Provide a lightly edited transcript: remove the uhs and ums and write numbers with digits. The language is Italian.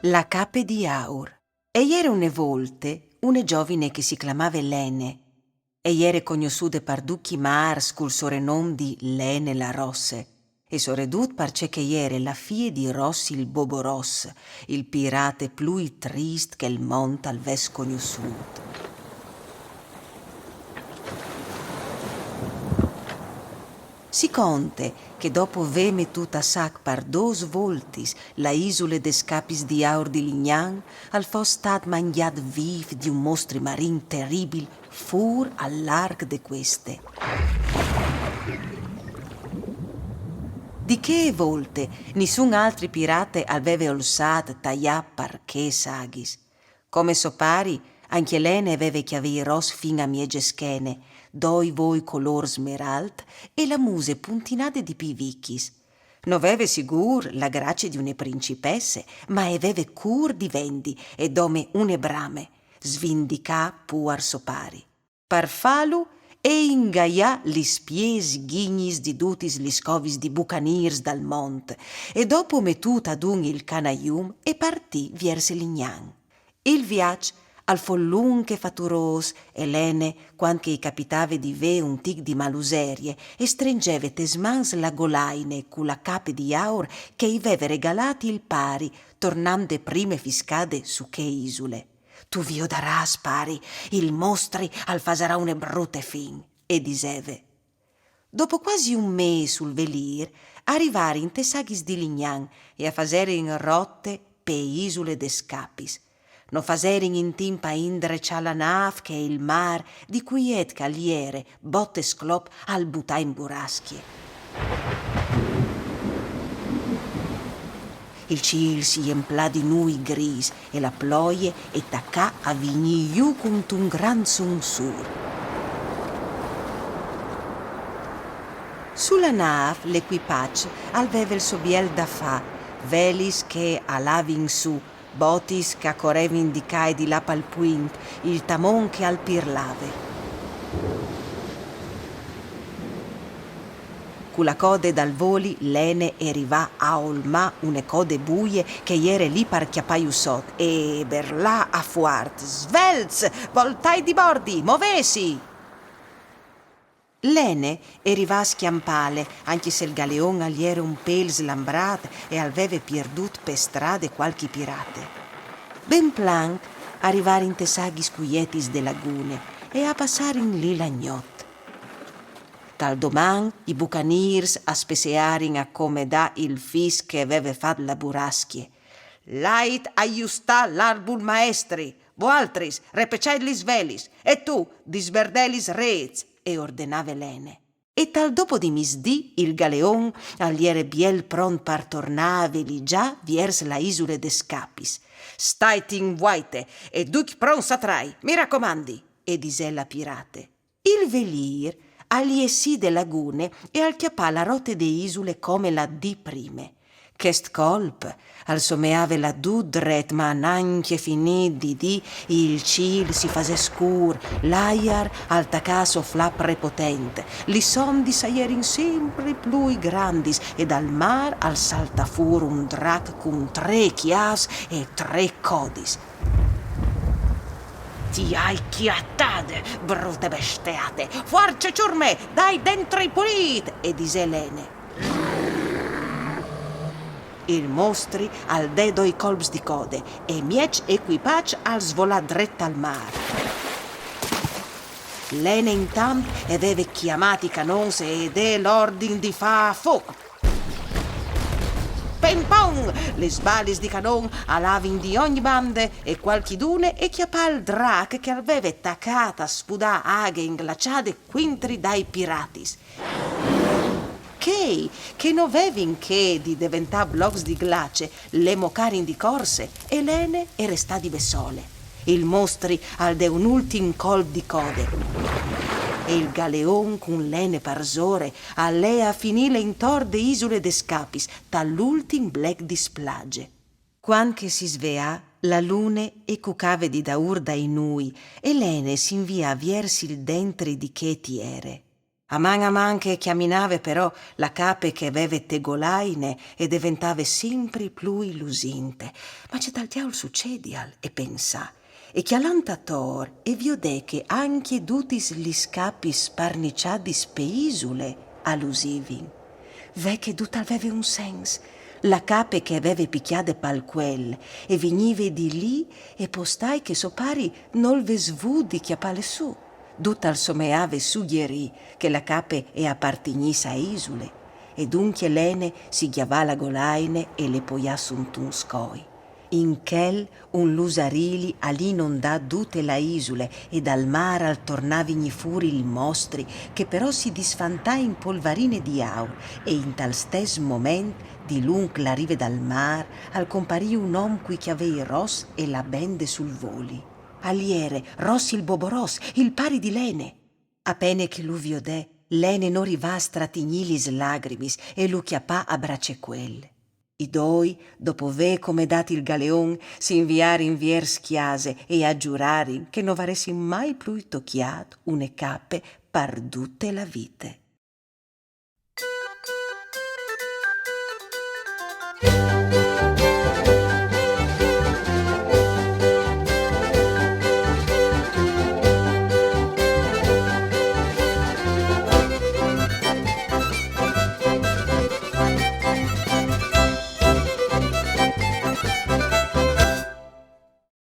La cape di Aur. E era une volte une giovine che si chiamava Lene, e era conosciuta per ducchi mars col soprannom di Lene la Rosse, e soredut parce che era la figlia di Rossi il Bobo Ross, il pirate più trist che il mondo avesse conosciuto. Si conte che dopo aver mettuto a sac per 2 voltis la isole de Scapis di Aur di Lignan, al fosse stat mangiat viv di un mostro marin terribil fur al larg de queste. Di che volte nessun altro pirate aveva osato tagliare perché saghis. Come so pari, anche Lene aveva chiavi ros fin a miege schene, doi voi color smeralt e la muse puntinate di pivicchis. Non aveva sigur la grazia di une principesse, ma aveva cur di vendi e dome une brame, svindicà puar sopari. Per falu e ingaià li spies ghignis di dutis li scovis di bucanirs dal mont, e dopo mettuta ad un il canaium e partì verso Lignan. Il viaggio al follun che faturos, Elene, quando che capitava di ve un tic di maluserie, e stringeva tesmans la golaine cu la cape di Aur che i aveva regalati il pari, tornando prime fiscade su che isole. Tu vio daràs, pari, il mostri al fasarà une brutte fin, e diseve. Dopo quasi un mese sul velir, arrivare in Tesaghis di Lignan e a fasere in rotte pe isole de Scapis. No faserin in timpa indreccia la nav che è il mar di cui et caliere botte sclop al butà in buraschie. Il ciel si emplà di nui gris e la ploie e taccà a vigni giù con un gran sunsur. Sulla nav l'equipaggio aveva il sobiel da fa, velis che alavin su, botis che accorrevin di ca e di là pal puint, il tamon che al pirlave. Cu la code dal voli Lene arrivà a olmà une code buie che iere lì par chiappaiu sot e berlà a fuart. Svelz, voltai di bordi, movesi! Lene arrivà a schiampale, anche se il galeon agli era un pel slambrat e aveva pierdut per strade qualche pirate. Ben plank arrivare in Tesaghis cuietis de lagune e a passare in lì la gnot. Tal doman i bucanirs aspesearin a come da il fis che aveva fatto la buraschie. Lait aiustà l'arbul maestri, voaltris repeciai li svelis, e tu disverdelis rez, e ordinava Lene. E tal dopo di misdì il galeon agliere biel pront par tornave lì già viers la isole de Scapis. Stait in vuaite e duc pron satrai, mi raccomandi, e disè la pirate. Il velir agli essi de lagune e al chiappà la rotte de isole come la di prime. Chest colp al someave la dudret ma anche finì di il ciel si fase scur, l'aiar al tacà sofflà prepotente, li sondi saierin sempre più grandis e dal mar al salta fur un drac con 3 chias e 3 codis. Ti hai chiattade, brutte bestiate, forze ciurme, dai dentro i pulit, e dise Lene. Il mostri al dedo i colps di code e miec equipaggi al svolà dretta al mare. Lene intant aveva chiamati i canons ed è l'ordine di fa fuoco. Ping pong! Le sbalis di canon alavin di ogni bande e qualchidune e chiappà il drac che aveva taccata spudà aghe inglaciate quintri dai piratis. Che non avevin che di diventà blocks di glace, le mocarin di corse, e Lene e restà di bessole. Il mostri al de un ultim colp di code. e il galeon con lene parzore allea finile intor de isole de scapis, dall'ultim blec di splage. Quan che si svea, la lune e cucave di daur dai nui, e lene s'invia versi il dentri di che tiere. A man che chiaminave però la cape che aveve tegolaine e diventava sempre più illusinte. Ma c'è tal diavolo succedial e pensa. E chialantator e viode che anche tutti gli scappi sparniciati speisule allusivin. Ve che tutto aveva un sens. La cape che aveva picchiate pal quel e venive di lì e postai che so pari non ve svudi chiappale su. Tutta al someave suggerì che la cape è appartignissa a isule e dunque lene si chiavà la golaine e le poià suntun scoi. In quel un lusarili all'inondà tutte la isule e dal mare al tornavigli fuori il mostri che però si disfantà in polvarine di aur e in tal stes moment di lung la rive dal mar al comparì un om qui che avei Ros e la bende sul voli. Aliere, Ros il Boboros, il pari di Lene. Appena che lu viodè, Lene non rivà a stratignilis lagrimis e lu chiappà a bracce quelle. I doi, dopo ve come dati il galeon, si inviari in vier schiase e a giurari che non varessi mai più tocchiato une cappe par tutte la vite.